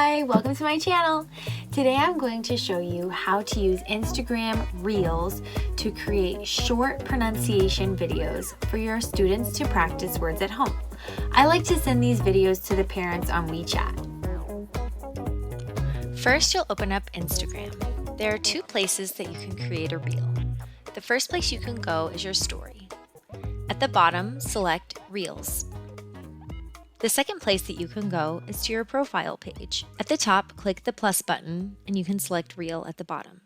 Hi, welcome to my channel. Today I'm going to show you how to use Instagram Reels to create short pronunciation videos for your students to practice words at home. I like to send these videos to the parents on WeChat. First, you'll open up Instagram. There are two places that you can create a reel. The first place you can go is your story. At the bottom, select Reels. The second place that you can go is to your profile page. At the top, click the plus button and you can select Reel at the bottom.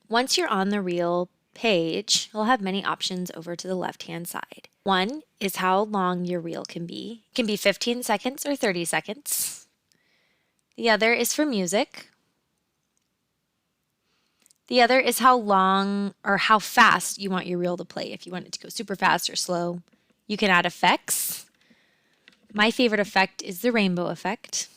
Once you're on the Reel page, you'll have many options over to the left-hand side. One is how long your reel can be. It can be 15 seconds or 30 seconds. The other is for music. The other is how long or how fast you want your reel to play. If you want it to go super fast or slow. You can add effects. My favorite effect is the rainbow effect.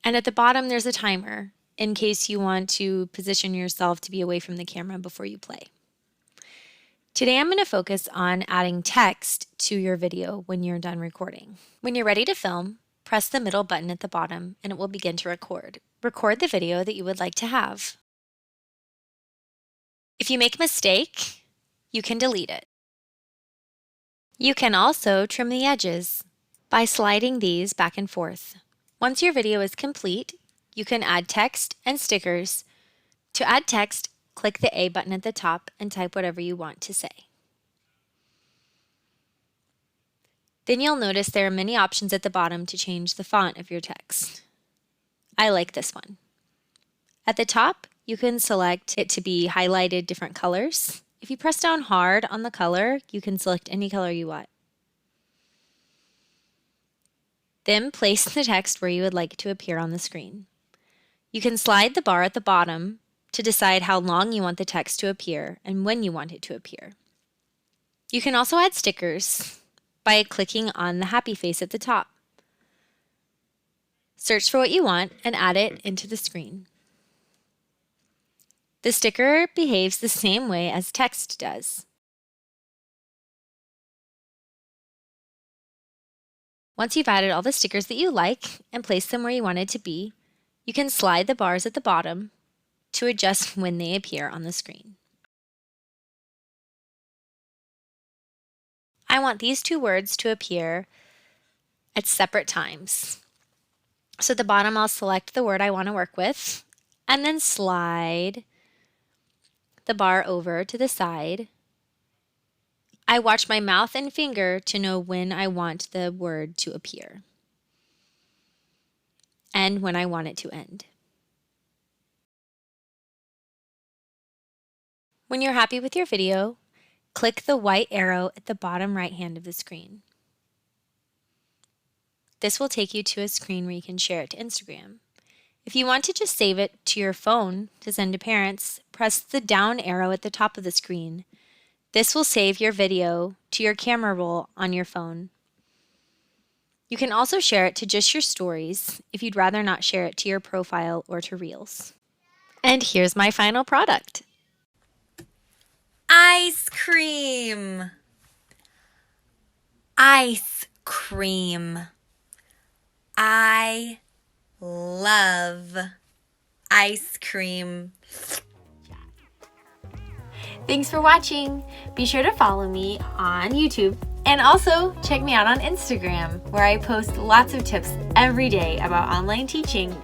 And at the bottom, there's a timer in case you want to position yourself to be away from the camera before you play. Today, I'm going to focus on adding text to your video when you're done recording. When you're ready to film, press the middle button at the bottom and it will begin to record. Record the video that you would like to have. If you make a mistake, you can delete it. You can also trim the edges by sliding these back and forth. Once your video is complete, you can add text and stickers. To add text, click the A button at the top and type whatever you want to say. Then you'll notice there are many options at the bottom to change the font of your text. I like this one. At the top, you can select it to be highlighted different colors. If you press down hard on the color, you can select any color you want. Then place the text where you would like it to appear on the screen. You can slide the bar at the bottom to decide how long you want the text to appear and when you want it to appear. You can also add stickers by clicking on the happy face at the top. Search for what you want and add it into the screen. The sticker behaves the same way as text does. Once you've added all the stickers that you like and placed them where you want it to be, you can slide the bars at the bottom to adjust when they appear on the screen. I want these two words to appear at separate times. So at the bottom, I'll select the word I want to work with and then slide the bar over to the side. I watch my mouth and finger to know when I want the word to appear and when I want it to end. When you're happy with your video, click the white arrow at the bottom right hand of the screen. This will take you to a screen where you can share it to Instagram. If you want to just save it to your phone to send to parents, press the down arrow at the top of the screen. This will save your video to your camera roll on your phone. You can also share it to just your stories if you'd rather not share it to your profile or to Reels. And here's my final product. Ice cream. Ice cream. I love ice cream. Thanks for watching. Be sure to follow me on YouTube and also check me out on Instagram, where I post lots of tips every day about online teaching.